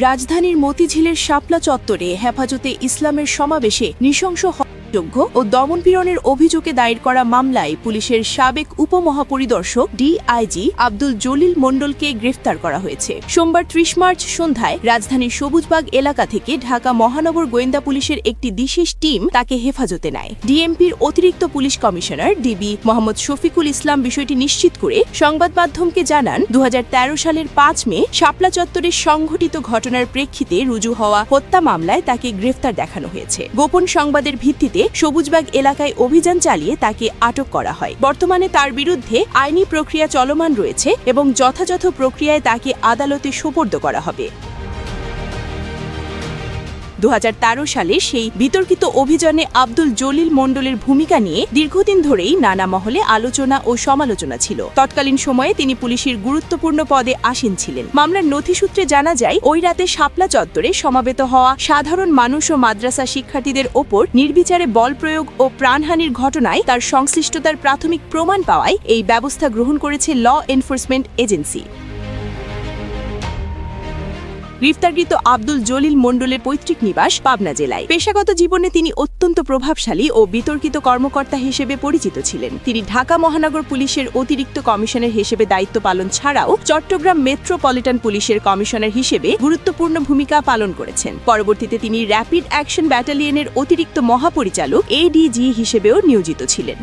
রাজধানীর মতিঝিলের শাপলা চত্বরে হেফাজতে ইসলামের সমাবেশে নৃশংস যোগ্য ও দমনপীড়নের অভিযোগে দায়ের করা মামলায় পুলিশের সাবেক উপমহাপরিদর্শক ডিআইজি আব্দুল জলিল মণ্ডলকে গ্রেফতার করা হয়েছে। সোমবার ৩০ মার্চ সন্ধ্যায় রাজধানীর সবুজবাগ এলাকা থেকে ঢাকা মহানগর গোয়েন্দা পুলিশের একটি বিশেষ টিম তাকে হেফাজতে নেয়। ডিএমপির অতিরিক্ত police commissioner DB Mohammad Shafiqul Islam বিষয়টি নিশ্চিত করে সংবাদ মাধ্যমকে জানান, ২০১৩ সালের ৫ মে শাপলা চত্বরে সংঘটিত ঘটনার প্রেক্ষিতে রুজু হওয়া হত্যা মামলায় তাকে গ্রেফতার দেখানো হয়েছে। গোপন সংবাদের ভিত্তিতে সবুজবাগ এলাকায় অভিযান চালিয়ে তাকে আটক করা হয়। বর্তমানে তার বিরুদ্ধে আইনি প্রক্রিয়া চলমান রয়েছে এবং যথাযথ প্রক্রিয়ায় তাকে আদালতে সোপর্দ করা হবে। ২০১৩ সালে সেই বিতর্কিত অভিযানে আব্দুল জলিল মণ্ডলের ভূমিকা নিয়ে দীর্ঘদিন ধরেই নানা মহলে আলোচনা ও সমালোচনা ছিল। তৎকালীন সময়ে তিনি পুলিশের গুরুত্বপূর্ণ পদে আসীন ছিলেন। মামলার নথিসূত্রে জানা যায়, ওই রাতে শাপলা চত্বরে সমবেত হওয়া সাধারণ মানুষ ও মাদ্রাসা শিক্ষার্থীদের ওপর নির্বিচারে বল প্রয়োগ ও প্রাণহানির ঘটনায় তার সংশ্লিষ্টতার প্রাথমিক প্রমাণ পাওয়ায় এই ব্যবস্থা গ্রহণ করেছে ল এনফোর্সমেন্ট এজেন্সি। গ্রেফতারকৃত আব্দুল জলিল মণ্ডলের পৈতৃক নিবাস পাবনা জেলায়। পেশাগত জীবনে তিনি অত্যন্ত প্রভাবশালী ও বিতর্কিত কর্মকর্তা হিসেবে পরিচিত ছিলেন। তিনি ঢাকা মহানগর পুলিশের অতিরিক্ত কমিশনার হিসেবে দায়িত্ব পালন ছাড়াও চট্টগ্রাম মেট্রোপলিটন পুলিশের কমিশনার হিসেবে গুরুত্বপূর্ণ ভূমিকা পালন করেছেন। পরবর্তীতে তিনি র্যাপিড অ্যাকশন ব্যাটালিয়নের অতিরিক্ত মহাপরিচালক এডিজি হিসেবেও নিয়োজিত ছিলেন।